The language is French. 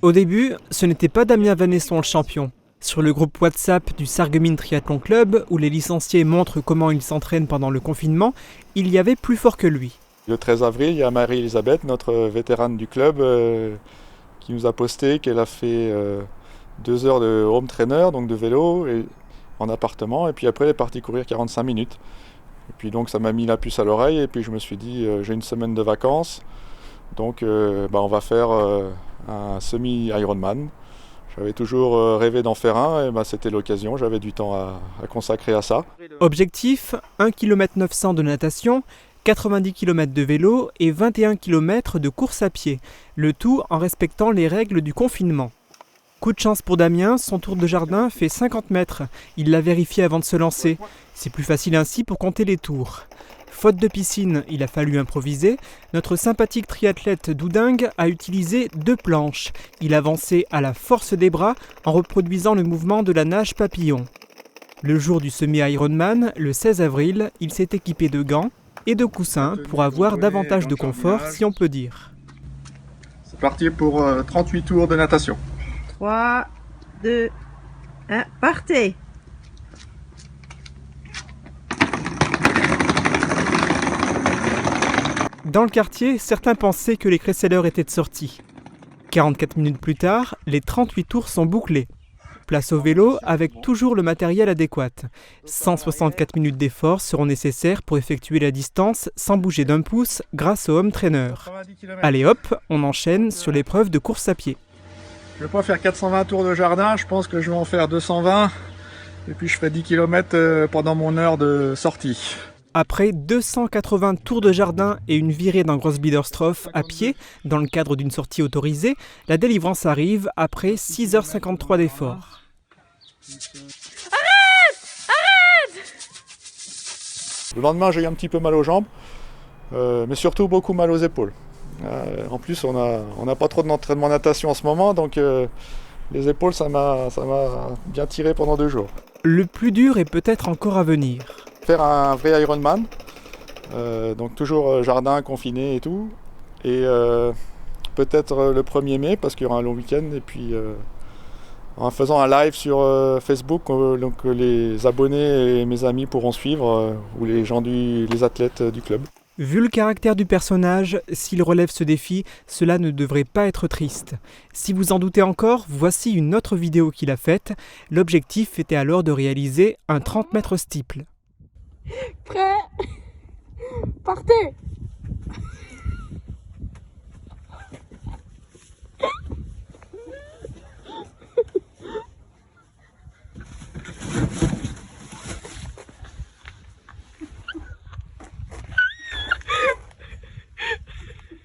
Au début, ce n'était pas Damien Vanesson le champion. Sur le groupe WhatsApp du Sarreguemines Triathlon Club, où les licenciés montrent comment ils s'entraînent pendant le confinement, il y avait plus fort que lui. Le 13 avril, il y a Marie-Elisabeth, notre vétérane du club, qui nous a posté qu'elle a fait 2 heures de home trainer, donc de vélo, en appartement, et puis après elle est partie courir 45 minutes. Et puis donc ça m'a mis la puce à l'oreille, et puis je me suis dit, j'ai une semaine de vacances, donc on va faire un semi-Ironman. J'avais toujours rêvé d'en faire un, et c'était l'occasion, j'avais du temps à consacrer à ça. Objectif, 1 km 900 de natation, 90 km de vélo et 21 km de course à pied, le tout en respectant les règles du confinement. Coup de chance pour Damien, son tour de jardin fait 50 mètres. Il l'a vérifié avant de se lancer. C'est plus facile ainsi pour compter les tours. Faute de piscine, il a fallu improviser. Notre sympathique triathlète doudingue a utilisé 2 planches. Il avançait à la force des bras en reproduisant le mouvement de la nage papillon. Le jour du semi-Ironman, le 16 avril, il s'est équipé de gants et de coussins pour avoir davantage de confort, si on peut dire. C'est parti pour 38 tours de natation. 3, 2, 1, partez! Dans le quartier, certains pensaient que les Cresseleurs étaient de sortie. 44 minutes plus tard, les 38 tours sont bouclés. Place au vélo avec toujours le matériel adéquat. 164 minutes d'effort seront nécessaires pour effectuer la distance sans bouger d'un pouce grâce au home trainer. Allez hop, on enchaîne sur l'épreuve de course à pied. Je ne vais pas faire 420 tours de jardin, je pense que je vais en faire 220. Et puis je fais 10 km pendant mon heure de sortie. Après 280 tours de jardin et une virée dans Grossbiederstroff à pied, dans le cadre d'une sortie autorisée, la délivrance arrive après 6h53 d'effort. Arrête! Le lendemain, j'ai eu un petit peu mal aux jambes, mais surtout beaucoup mal aux épaules. En plus, on n'a pas trop d'entraînement natation en ce moment, donc les épaules, ça m'a bien tiré pendant 2 jours. Le plus dur est peut-être encore à venir. Faire un vrai Ironman, donc toujours jardin, confiné et tout, et peut-être le 1er mai, parce qu'il y aura un long week-end, et puis en faisant un live sur Facebook, donc les abonnés et mes amis pourront suivre, ou les gens les athlètes du club. Vu le caractère du personnage, s'il relève ce défi, cela ne devrait pas être triste. Si vous en doutez encore, voici une autre vidéo qu'il a faite. L'objectif était alors de réaliser un 30 mètres steeple. Prêt? Partez!